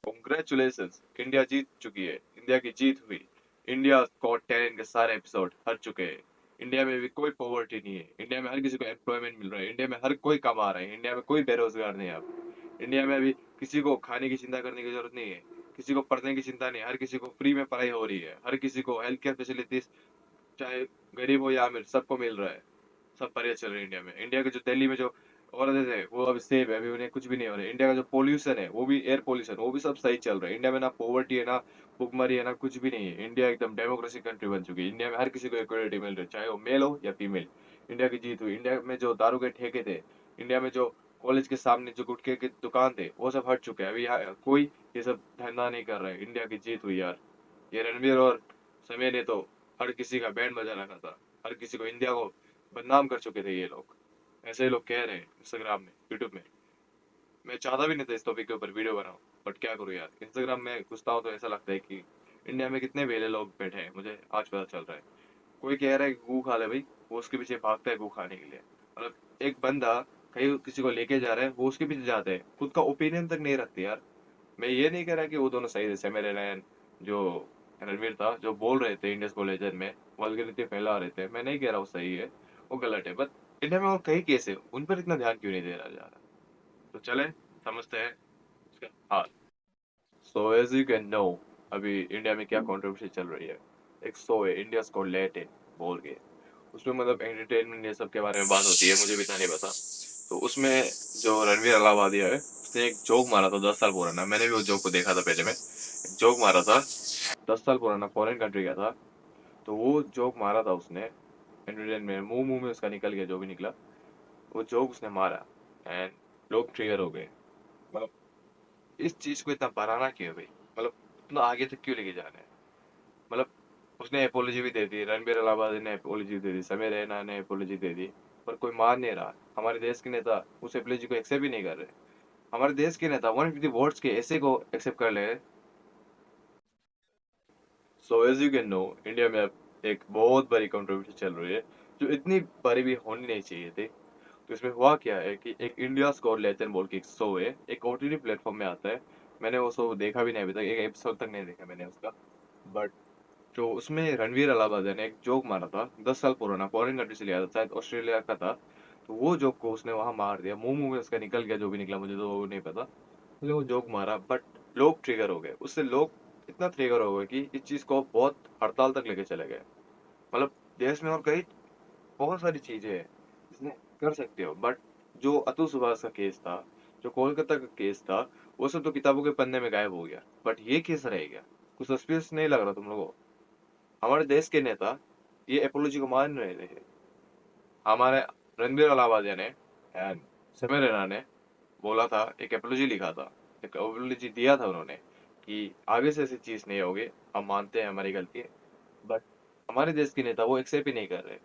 Congratulations, India जीत चुकी है। India की जीत हुई। इंडिया गॉट टैलेंट के सारे एपिसोड हट चुके हैं। इंडिया में भी कोई पॉवर्टी नहीं है। इंडिया में हर किसी को एम्प्लॉयमेंट मिल रहा है। इंडिया में हर कोई कमा रहा है। इंडिया में कोई बेरोजगार नहीं है अब। इंडिया में अभी किसी को खाने की चिंता करने की जरूरत नहीं है। किसी को पढ़ने की चिंता नहीं है। हर किसी को फ्री में पढ़ाई हो रही है। हर किसी को हेल्थ केयर फैसिलिटीज, चाहे गरीब हो या अमीर, सबको मिल रहा है। सब बढ़िया चल रहा है इंडिया में। इंडिया के जो दिल्ली में जो औरतें थे वो अभी सेफ है। अभी उन्हें कुछ भी नहीं हो रहा है। इंडिया का जो पोल्यूशन है, वो भी एयर पोल्यूशन, वो भी सब सही चल रहा है। इंडिया में ना पॉवर्टी है, ना भुखमरी है, ना कुछ भी नहीं है। इंडिया एकदम डेमोक्रेसी कंट्री बन चुकी है। इंडिया में हर किसी को इक्वलिटी मिल रही है, चाहे वो मेल हो या फीमेल। इंडिया की जीत हुई। इंडिया में जो दारू के ठेके थे, इंडिया में जो कॉलेज के सामने जो गुटखे की दुकान थे, वो सब हट चुके हैं। अभी यहाँ कोई ये सब धंधा नहीं कर रहा है। इंडिया की जीत हुई यार। ये रणवीर और समय ने तो हर किसी का बैंड बजा रखा था। हर किसी को, इंडिया को बदनाम कर चुके थे ये लोग। ऐसे ही लोग कह रहे हैं इंस्टाग्राम में, यूट्यूब में। मैं चाहता भी नहीं था इस टॉपिक के ऊपर वीडियो बनाऊं, बट क्या करूं यार। इंस्टाग्राम में घुसता हूं तो ऐसा लगता है कि इंडिया में कितने वेले लोग बैठे हैं, मुझे आज पता चल रहा है। कोई कह रहा है कि गू खा ले भाई, वो उसके पीछे भागता है गू खाने के लिए। मतलब एक बंदा कहीं किसी को लेके जा रहा है, वो उसके पीछे जाता है, खुद का ओपिनियन तक नहीं रखते यार। मैं ये नहीं कह रहा कि वो दोनों सही थे। सेमेरे रैन जो रणवीर था, जो बोल रहे थे इंडियस को लेजर में, वल्गैरिटी फैला रहे थे, मैं नहीं कह रहा वो सही है, वो गलत है। बट इंडिया में और कई केस है, उन पर इतना ध्यान क्यों नहीं दे रहा जा रहा। तो चले समझते हैं इसका हाल। So as you can know, अभी इंडिया में क्या कंट्रोवर्सी चल रही है। एक शो है, इंडिया को लेट है बोल के। उसमें मतलब एंटरटेनमेंट ये सब के बारे में बात होती है, मुझे भी इतना नहीं पता। तो उसमें जो रणवीर अलाहाबादिया है, उसने एक जोक मारा था 10 साल पुराना। मैंने भी उस जोक को देखा था पहले में। एक जोक मारा था 10 साल पुराना, फॉरेन कंट्री का था। तो वो जोक मारा था उसने, एंटरटेनमेंट में मुंह मुंह में उसका निकल गया जो भी निकला। वो जोक उसने मारा एंड लोग ट्रिगर हो गए। मतलब इस चीज को इतना बढ़ाना क्यों है भाई। मतलब इतना आगे तक क्यों लेके जाना है। मतलब उसने अपोलॉजी भी दे दी, रणबीर अलाहाबादी ने अपोलॉजी दे दी, समय रैना ने अपोलॉजी दे दी, पर कोई मान नहीं रहा। हमारे देश के नेता उस अपोलॉजी को एक्सेप्ट भी नहीं कर रहे। हमारे देश के नेता 150 वोट्स के ऐसे को एक्सेप्ट कर ले। So as you can know, India में अब एक बहुत बड़ी कंट्रोवर्सी चल रही है, जो इतनी बड़ी भी होनी नहीं चाहिए थी। तो इसमें हुआ क्या है कि एक इंडिया स्कोर लेजेंड बोल के एक शो है, एक ओटीटी प्लेटफॉर्म में आता है। मैंने वो शो देखा भी नहीं अभी तक, एक एपिसोड तक नहीं देखा मैंने उसका। बट जो उसमें रणवीर अलाहाबादी ने एक जोक मारा था 10 साल पुराना, फॉरेन कंट्री से लिया था, शायद ऑस्ट्रेलिया का था। तो वो जोक को उसने वहां मार दिया, मुंह मुंह में उसका निकल गया जो भी निकला, मुझे तो वो नहीं पता। उसने वो जोक मारा, बट लोग ट्रिगर हो गए उससे। लोग इतना ट्रिगर हो गए कि इस चीज को बहुत हड़ताल तक लेके चले गए। मतलब देश में और कई बहुत सारी चीजें हैं जिसने कर सकते हो, बट जो अतुल सुभाष का केस था, जो कोलकाता का केस था, वो सब तो किताबों के पन्ने में गायब हो गया। बट ये केस रह गया। कुछ सस्पिशियस नहीं लग रहा तुम लोगों को। हमारे देश के नेता ये एपोलॉजी को मान रहे थे। हमारे रणबीर अलाहाबादिया ने एंड समय रैना ने बोला था, एक एपोलॉजी लिखा था, एक एपोलॉजी दिया था उन्होंने कि आगे से ऐसी चीज नहीं होगी, हम मानते हैं हमारी गलती है। बट हमारे देश के नेता वो एक्सेप्ट ही नहीं कर रहे।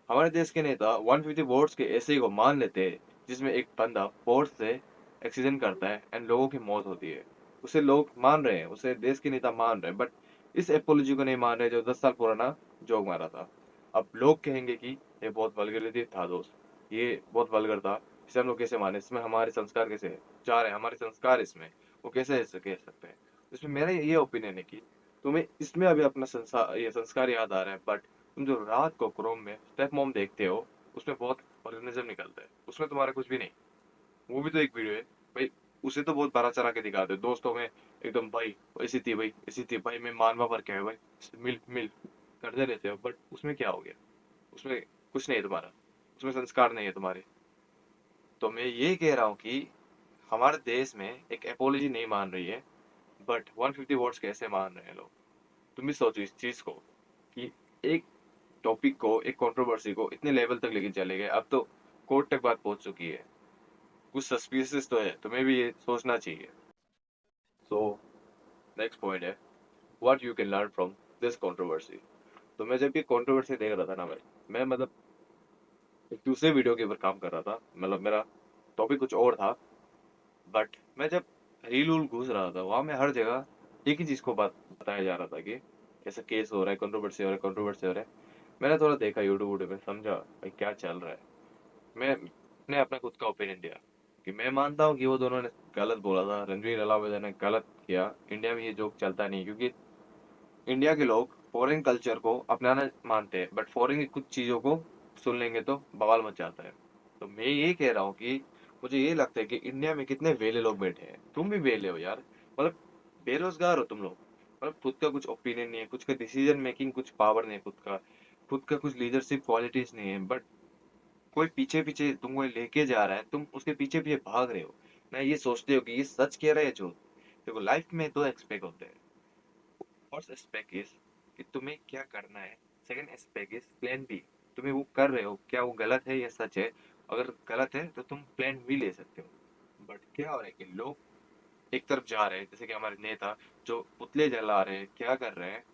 हमारे देश के नेता 150 वोट्स के ऐसे ही को मान लेते हैं, जिसमें एक बंदा फोर्स से एक्सीडेंट करता है एंड लोगों की मौत होती है। उसे लोग मान रहे हैं, उसे देश के नेता मान रहे हैं, बट इस एपोलॉजी को नहीं मान रहे जो 10 साल पुराना जोक मारा था। अब लोग कहेंगे कि ये बहुत वल्गैरिटी था दोस्त, ये बहुत वल्गर था, इसे हम लोग कैसे माने, इसमें हमारे संस्कार कैसे जा रहे हैं, हमारे संस्कार इसमें, वो कैसे ऐसे कह सकते हैं। इसमें मेरा ये ओपिनियन है कि तुम्हें इसमें अभी अपना संसार, ये संस्कार याद आ रहा है, बट तुम जो रात को क्रोम में स्टेप मॉम देखते हो, उसमें बहुत ऑर्गेनिज्म निकलता है, उसमें तुम्हारा कुछ भी नहीं। वो भी तो एक वीडियो है भाई। उसे तो बहुत बड़ा चढ़ा के दिखाते हो दोस्तों में, एकदम भाई ऐसी थी भाई, ऐसी थी भाई, मैं मानवा पर क्या है भाई, मिल मिल करते रहते हो। बट उसमें क्या हो गया, उसमें कुछ नहीं है तुम्हारा, उसमें संस्कार नहीं है तुम्हारे। तो मैं ये कह रहा हूँ कि हमारे देश में एक एपोलॉजी नहीं मान रही है, बट 150 वर्ड्स कैसे मान रहे हैं लोग। तुम भी सोचो इस चीज को कि एक टॉपिक को, एक कंट्रोवर्सी को इतने लेवल तक लेके चले गए, अब तो कोर्ट तक बात पहुंच चुकी है। कुछ सस्पिशियस तो है, तुम्हें भी ये सोचना चाहिए। सो नेक्स्ट पॉइंट है, what you can learn from this controversy. तो मैं जब ये कंट्रोवर्सी देख रहा था ना भाई, मैं मतलब एक दूसरे वीडियो के ऊपर काम कर रहा था, मतलब मेरा टॉपिक कुछ और था। बट मैं जब रील उल घुस रहा था, वहां में हर जगह एक ही चीज को बात बताया जा रहा था कि कैसा केस हो रहा है, कंट्रोवर्सी हो रहा है, कंट्रोवर्सी हो रहा है। मैंने थोड़ा देखा यूट्यूब में, समझा भाई क्या चल रहा है। मैंने अपना खुद का ओपिनियन दिया कि मैं मानता हूँ कि वो दोनों ने गलत बोला था, रणवीर अलाउद्दीन ने गलत किया। इंडिया में ये जोक चलता नहीं, क्योंकि इंडिया के लोग फॉरेन कल्चर को अपनाना मानते हैं, बट फॉरेन की कुछ चीज़ों को सुन लेंगे तो बवाल मच जाता है। तो मैं ये कह रहा हूँ कि मुझे ये लगता है कि इंडिया में कितने वेले लोग बैठे हैं। तुम भी वेले हो यार, मतलब बेरोजगार हो तुम लोग। मतलब खुद का कुछ ओपिनियन नहीं है, कुछ का डिसीजन मेकिंग कुछ पावर नहीं है, खुद का कुछ लीडरशिप क्वालिटीज नहीं है, बट कोई पीछे पीछे तुमको लेके जा रहा है, तुम उसके पीछे पीछे भाग रहे हो। ना ये सोचते हो कि ये सच कह रहा है जो। देखो लाइफ में दो एक्सपेक्ट होते हैं। फर्स्ट एस्पेक्ट इज कि तुम्हें क्या करना है। Second aspect is plan B. तुम्हें वो कर रहे हो, क्या वो गलत है या सच है। अगर गलत है तो तुम प्लान बी ले सकते हो। बट क्या हो रहा है कि लोग एक तरफ जा रहे हैं, जैसे कि हमारे नेता जो पुतले जला रहे हैं, क्या कर रहे हैं,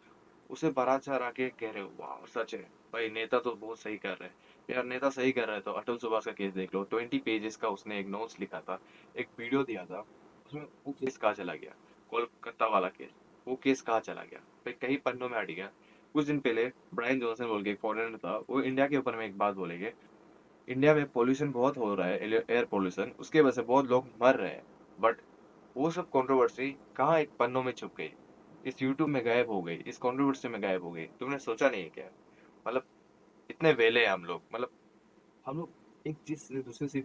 उसे बारात चढ़ा के कह रहे हो वाह सच है। भाई नेता तो बहुत सही कर रहे हैं यार, नेता सही कर रहा है तो अटल सुभाष का केस देख लो, 20 पेजेस का उसने एक नोट्स लिखा था, एक वीडियो दिया था। उसमें वो केस कहाँ चला गया, कोलकाता वाला केस, वो केस कहाँ चला गया भाई, कई पन्नों में हट गया। कुछ दिन पहले ब्रायन जॉनसन बोल के एक फॉरेनर था, वो इंडिया के ऊपर में एक बात बोलेंगे, इंडिया में पोल्यूशन बहुत हो रहा है, एयर पोल्यूशन, उसके वजह से बहुत लोग मर रहे हैं। बट वो सब कंट्रोवर्सी कहाँ एक पन्नों में छुप गई, इस यूट्यूब में गायब हो गई, इस कंट्रोवर्सी में गायब हो गई। तुमने सोचा नहीं है क्या? मतलब इतने वेले हैं हम लोग, मतलब हम लोग एक चीज से दूसरे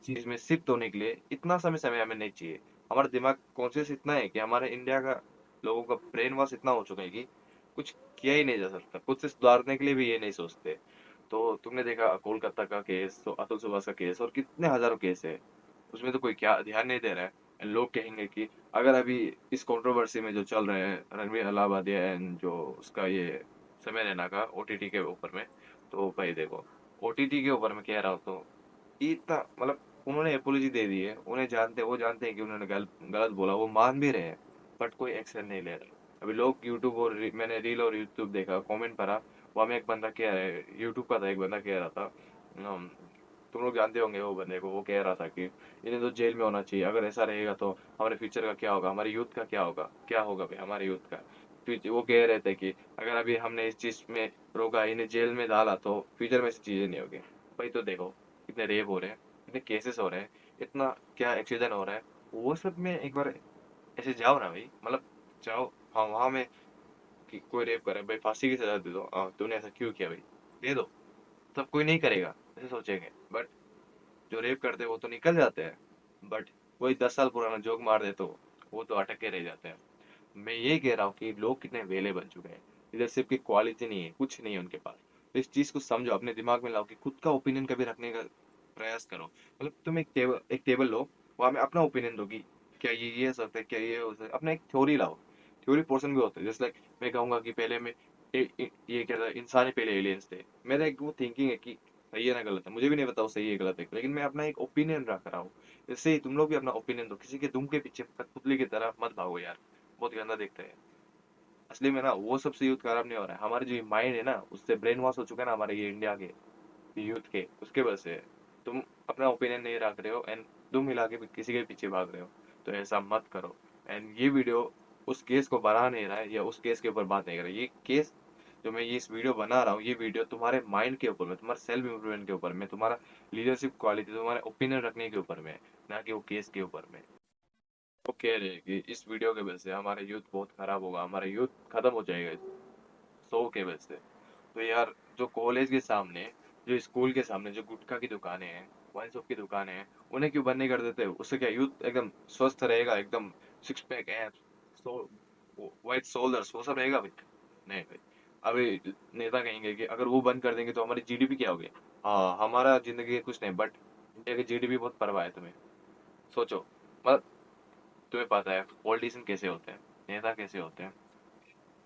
चीज में शिफ्ट होने के लिए इतना समय समय हमें नहीं चाहिए। हमारा दिमाग कॉन्शियस इतना है कि हमारे इंडिया का लोगों का ब्रेन वॉश इतना हो चुका है कि कुछ किया ही नहीं जा सकता, खुद से सुधारने के लिए भी ये नहीं सोचते। तो तुमने देखा कोलकाता का केस, तो अतुल सुभाष का केस, और कितने हजारों केस है, उसमें तो कोई क्या ध्यान नहीं दे रहा है। लोग कहेंगे कि अगर अभी इस कंट्रोवर्सी में जो चल रहे हैं रणवीर अलाहाबादी एंड जो उसका ये समय रैना का ओटीटी के ऊपर में, तो भाई देखो ओटीटी के ऊपर मैं कह रहा हूँ तो इतना मतलब उन्होंने एपोलॉजी दे दी है, उन्हें वो जानते हैं कि उन्होंने गलत गलत बोला, वो मान भी रहे हैं, बट कोई एक्शन नहीं ले रहा। अभी लोग यूट्यूब और मैंने रील और यूट्यूब देखा, कमेंट पढ़ा, वहाँ में एक बंदा कह रहा है, यूट्यूब का था, एक बंदा कह रहा था, "हम, तुम लोग जानते होंगे वो बंदे को, वो कह रहा था कि इन्हें तो जेल में होना चाहिए, अगर ऐसा रहेगा तो हमारे फ्यूचर का क्या होगा, हमारे यूथ का क्या होगा, क्या होगा भाई हमारे यूथ का। वो कह रहे थे कि अगर अभी हमने इस चीज में रोका, इन्हें जेल में डाला, तो फ्यूचर में ऐसी चीजें नहीं होगी। भाई तो देखो कितने रेप हो रहे हैं, कितने केसेस हो रहे हैं, इतना क्या एक्सीडेंट हो रहा है, वो सब में एक बार ऐसे जाओ ना भाई, मतलब जाओ। हाँ वहाँ में कि कोई रेप करे भाई, फांसी की सजा दे दो, तूने ऐसा क्यों किया भाई, दे दो। तब कोई नहीं करेगा, ऐसे सोचेंगे। बट जो रेप करते हैं वो तो निकल जाते हैं, बट वही 10 साल पुराना जोक मार दे तो वो तो अटक के रह जाते हैं। मैं ये कह रहा हूँ कि लोग कितने वेले बन चुके हैं, लीडरशिप की क्वालिटी नहीं है, कुछ नहीं है उनके पास। तो इस चीज को समझो, अपने दिमाग में लाओ कि खुद का ओपिनियन कभी रखने का प्रयास करो। मतलब तुम एक टेबल लो, वहां में अपना ओपिनियन दो कि क्या ये हो सकता है, क्या ये हो सकता है, अपना एक थ्योरी लाओ। थ्योरी पोर्शन भी होता है, जैसे लाइक मैं कहूंगा कि पहले में ये क्या था, इंसान ही पहले एलियंस थे। मेरा एक वो थिंकिंग है कि सही है ना गलत है, मुझे भी नहीं पता वो सही है गलत है, लेकिन मैं अपना एक ओपिनियन रख रहा हूँ। इससे ही तुम लोग भी अपना ओपिनियन दो, किसी के दुम के पीछे कठपुतली की तरह मत भागो यार, बहुत गंदा दिखता है। असली में ना वो सबसे यूथ खराब नहीं हो रहा है, हमारे जो माइंड है ना उससे ब्रेन वॉश हो चुका है ना, हमारे ये इंडिया के यूथ के, उसके वजह से है। तुम अपना ओपिनियन नहीं रख रहे हो एंड तुम हिला के किसी के पीछे भाग रहे हो। तो ऐसा मत करो। एंड ये वीडियो उस केस को बढ़ा नहीं रहा है या उस केस के ऊपर बात नहीं कर रहा है। ये केस जो मैं ये इस वीडियो बना रहा हूँ, ये वीडियो तुम्हारे माइंड के ऊपर में, तुम्हारे सेल्फ इम्प्रूवमेंट के ऊपर में, तुम्हारा लीडरशिप क्वालिटी, तुम्हारे ओपिनियन रखने के ऊपर में, ना कि वो केस के ऊपर में। वो कह रहे हैं कि इस वीडियो की वजह से हमारा यूथ बहुत खराब होगा, हमारा यूथ खत्म हो जाएगा शो के वजह से। तो यार जो कॉलेज के सामने, जो स्कूल के सामने जो गुटखा की दुकानें हैं, वाइन शॉप की दुकानें हैं, उन्हें क्यों बंद नहीं कर देते? उससे क्या यूथ एकदम स्वस्थ रहेगा, एकदम six pack abs, so white shoulders, वो सब रहेगा भाई? नहीं भाई। अभी नेता कहेंगे कि अगर वो बंद कर देंगे तो हमारी जीडीपी क्या होगी। हाँ हमारा जिंदगी कुछ नहीं, बट इंडिया की जीडीपी बहुत परवाह है तुम्हें। सोचो, मतलब तुम्हें पता है पॉलिटिशियन कैसे होते हैं, नेता कैसे होते हैं।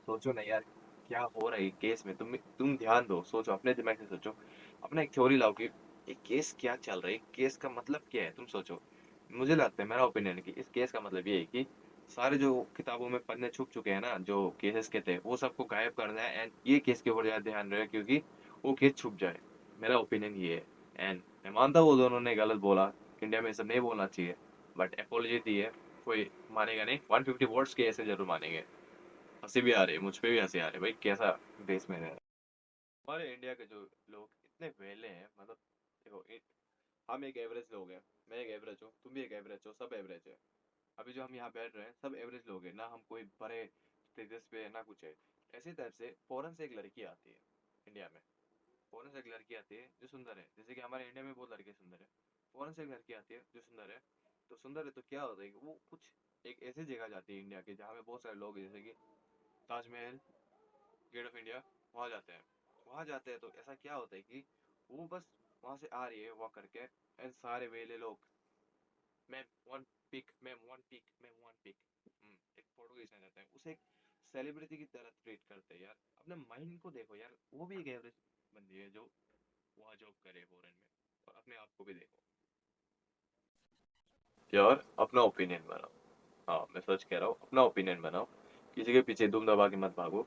सोचो ना यार, क्या हो रहा है केस में, तुम ध्यान दो, सोचो, अपने दिमाग से सोचो, अपना एक थ्योरी लाओ कि ये केस क्या चल रहा है, केस का मतलब क्या है, तुम सोचो। मुझे लगता है, मेरा ओपिनियन है कि इस केस का मतलब ये है कि सारे जो किताबों में पन्ने छुप चुके हैं ना, जो केसेस के थे, वो सबको गायब करना है एंड ये केस के ऊपर ज्यादा ध्यान रहे, क्योंकि वो केस छुप जाए। मेरा ओपिनियन ये है। एंड मैं मानता हूँ वो दोनों ने गलत बोला, इंडिया में ये सब नहीं बोलना चाहिए, बट एपोलॉजी दी है, कोई मानेगा नहीं, 150 वर्ड्स के ऐसे जरूर मानेंगे। हंसी भी आ रही है, मुझ पे भी हंसी आ रही है भाई, कैसा देश में रह रहा है। हमारे इंडिया के जो लोग इतने वेले हैं, मतलब देखो हम एक एवरेज लोग हैं, मैं एक एवरेज हूँ, तुम भी एक एवरेज हो, सब एवरेज है। अभी जो हम यहाँ बैठ रहे हैं सब एवरेज लोग हैं, ना हम कोई बड़े स्टेटस पे है ना कुछ है। ऐसी टाइप से फॉरेन से एक लड़की आती है इंडिया में, फॉरेन से एक लड़की आती है जो सुंदर है, जैसे कि हमारे इंडिया में बहुत लड़के सुंदर है। फॉरेन से एक लड़की आती है जो सुंदर है, तो सुंदर है तो क्या होता है कि वो कुछ एक ऐसी जगह जाती है इंडिया के जहाँ पे बहुत सारे लोग हैं, जैसे कि ताजमहल, गेट ऑफ इंडिया, वहाँ जाते हैं। वहाँ जाते हैं तो ऐसा क्या होता है कि वो बस वहाँ से आ रही है वॉक करके, एंड सारे वेले लोग, ma'am one pick, ma'am one pick, ma'am one pick, एक फोटो खींचना चाहते हैं, उसे एक सेलिब्रिटी की तरह ट्रीट करते हैं यार। अपने माइंड को देखो यार, वो भी एक एवरेज बंदी है जो वहाँ जॉब करे फॉरेन में, और अपने आप को भी देखो यार, अपना ओपिनियन बनाओ। हाँ मैं सच कह रहा हूँ, अपना ओपिनियन बनाओ, किसी के पीछे दुम दबा के मत भागो।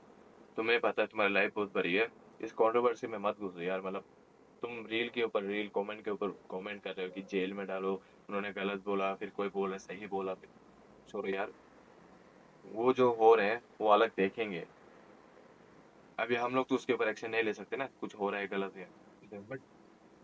तुम्हें पता है तुम्हारी लाइफ बहुत बड़ी है, इस कंट्रोवर्सी में मत घुसो यार। मतलब तुम रील के ऊपर रील, कमेंट के ऊपर कमेंट कर रहे हो कि जेल में डालो, उन्होंने गलत बोला, फिर कोई बोला सही बोला, फिर छोड़ो यार। वो जो हो रहे हैं वो अलग देखेंगे, अभी हम लोग तो उसके ऊपर एक्शन नहीं ले सकते ना, कुछ हो रहा है गलत है। बट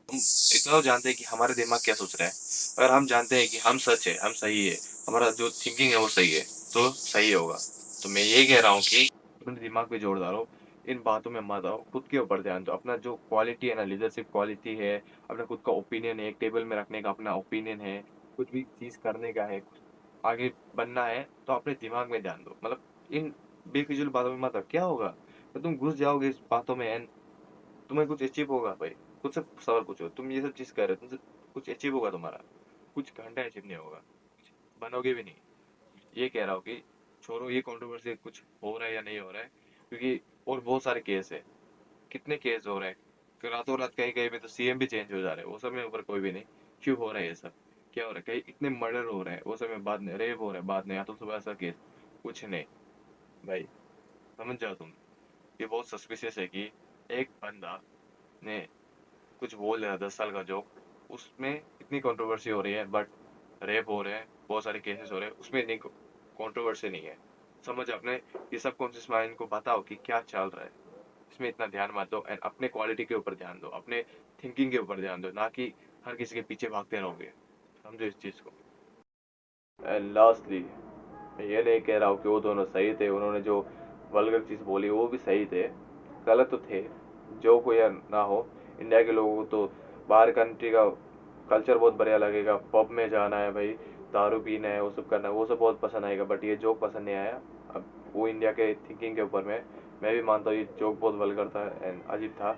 हम इतना तो जानते हैं कि हमारे दिमाग क्या सोच रहा है। अगर हम जानते हैं कि हम सच है, हम सही है, हमारा जो थिंकिंग है वो सही है, तो सही होगा। तो मैं ये कह रहा हूँ कि अपने दिमाग पे जोर डालो, इन बातों में मत आओ, खुद के ऊपर ध्यान दो। अपना जो क्वालिटी है ना, लीडरशिप क्वालिटी है, अपना खुद का ओपिनियन है, एक टेबल में रखने का अपना ओपिनियन है, कुछ भी चीज करने का है, आगे बनना है, तो अपने दिमाग में ध्यान दो। मतलब इन बेफिजूल बातों में मत आओ। क्या होगा तो तुम घुस जाओगे इस बातों में एंड तुम्हें कुछ अचीव होगा भाई। खुद से सवाल पूछो, तुम ये सब चीज कर रहे हो, तुमसे कुछ अचीव होगा तुम्हारा? कुछ घंटा अचीव नहीं होगा, कुछ बनोगे भी नहीं। ये कह रहा हूँ कि छोड़ो ये कंट्रोवर्सी, कुछ हो रहा है या नहीं हो रहा है, क्योंकि और बहुत सारे केस है। कितने केस हो रहे हैं कि रातों रात कहीं कहीं पे तो सीएम भी चेंज हो जा रहे हैं, वो सब में ऊपर कोई भी नहीं। क्यों हो रहा है ये सब? क्या हो रहा है? कहीं इतने मर्डर हो रहे हैं, वो सब में बाद में रेप हो रहा है, बाद में या तो सुबह ऐसा केस, कुछ नहीं भाई। समझ जाओ तुम, ये बहुत सस्पिशियस है कि एक बंदा ने कुछ बोल दिया 10 साल का जोक, उसमें इतनी कंट्रोवर्सी हो रही है, बट रेप हो रहे हैं, बहुत सारे केसेस हो रहे हैं, उसमें इतनी कंट्रोवर्सी नहीं है। समझ अपने ये सब कॉन्शियस माइंड को बताओ कि क्या चल रहा है, इसमें इतना ध्यान मत दो, एंड अपने क्वालिटी के ऊपर ध्यान दो, अपने थिंकिंग के ऊपर ध्यान दो, ना कि हर किसी के पीछे भागते रहोगे। समझो इस चीज़ को। एंड लास्टली, मैं ये नहीं कह रहा हूँ कि वो दोनों सही थे, उन्होंने जो वल्गर चीज़ बोली वो भी सही थे, गलत तो थे। जो कोई या ना हो, इंडिया के लोगों को तो बाहर कंट्री का कल्चर बहुत बढ़िया लगेगा, पब में जाना है भाई, दारू पीना है, वो सब करना है, वो सब बहुत पसंद आएगा, बट ये जोक पसंद नहीं आया। अब वो इंडिया के थिंकिंग के ऊपर में मैं भी मानता हूँ ये जोक बहुत वल्गर था एंड अजीब था,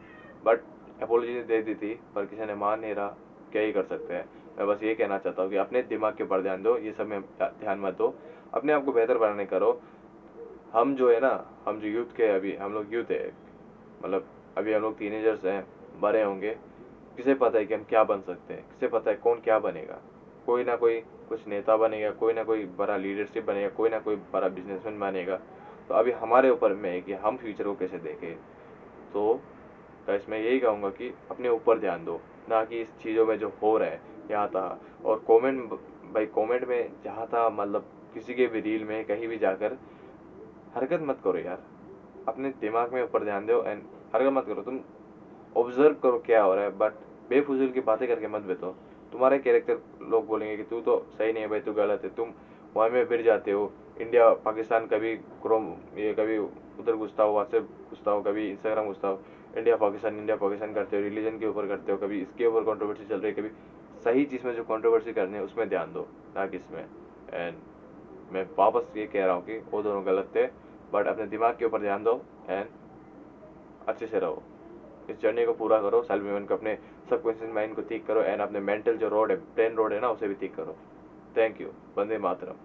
बट अपोलॉजी दे दी थी, पर किसी ने मान नहीं रहा, क्या ही कर सकते हैं। मैं बस ये कहना चाहता हूँ कि अपने दिमाग के ऊपर ध्यान दो, ये सब में ध्यान मत दो, अपने आप को बेहतर बनाने करो। हम जो है ना, हम जो यूथ के, अभी हम लोग यूथ है, मतलब अभी हम लोग टीनेजर्स हैं, बड़े होंगे, किसे पता है कि हम क्या बन सकते हैं, किसे पता है कौन क्या बनेगा। कोई ना कोई कुछ नेता बनेगा, कोई ना कोई बड़ा लीडरशिप बनेगा, कोई ना कोई बड़ा बिजनेसमैन बनेगा। तो अभी हमारे ऊपर में है कि हम फ्यूचर को कैसे देखें। तो गाइस मैं यही कहूँगा कि अपने ऊपर ध्यान दो, ना कि इस चीज़ों में जो हो रहा है यहाँ तहाँ। और कमेंट, भाई कमेंट में जहाँ तहाँ, मतलब किसी के भी रील में कहीं भी जाकर हरकत मत करो यार। अपने दिमाग में ऊपर ध्यान दो एंड हरकत मत करो। तुम ऑब्जर्व करो क्या हो रहा है, बट बेफजूल की बातें करके मत बैठो। तुम्हारे कैरेक्टर लोग बोलेंगे कि तू तो सही नहीं है भाई, तू गलत है, तुम वहाँ में फिर जाते हो। इंडिया पाकिस्तान, कभी क्रोम, ये कभी उधर घुसता हो, व्हाट्सएप घुसता हो, कभी इंस्टाग्राम घुसता हो, इंडिया पाकिस्तान करते हो, रिलीजन के ऊपर करते हो, कभी इसके ऊपर कंट्रोवर्सी चल रही है, कभी सही चीज़ में जो कंट्रोवर्सी करनी है उसमें ध्यान दो, ना कि इसमें। एंड मैं वापस ये कह रहा हूँ कि वो दोनों गलत थे, बट अपने दिमाग के ऊपर ध्यान दो एंड अच्छे से रहो। इस जर्नी को पूरा करो, सेल्फ इम्प्रूवमेंट को, अपने सबकॉन्शियस माइंड को ठीक करो एंड अपने मेंटल जो रोड है, ब्रेन रोड है ना, उसे भी ठीक करो। Thank you. वंदे मातरम।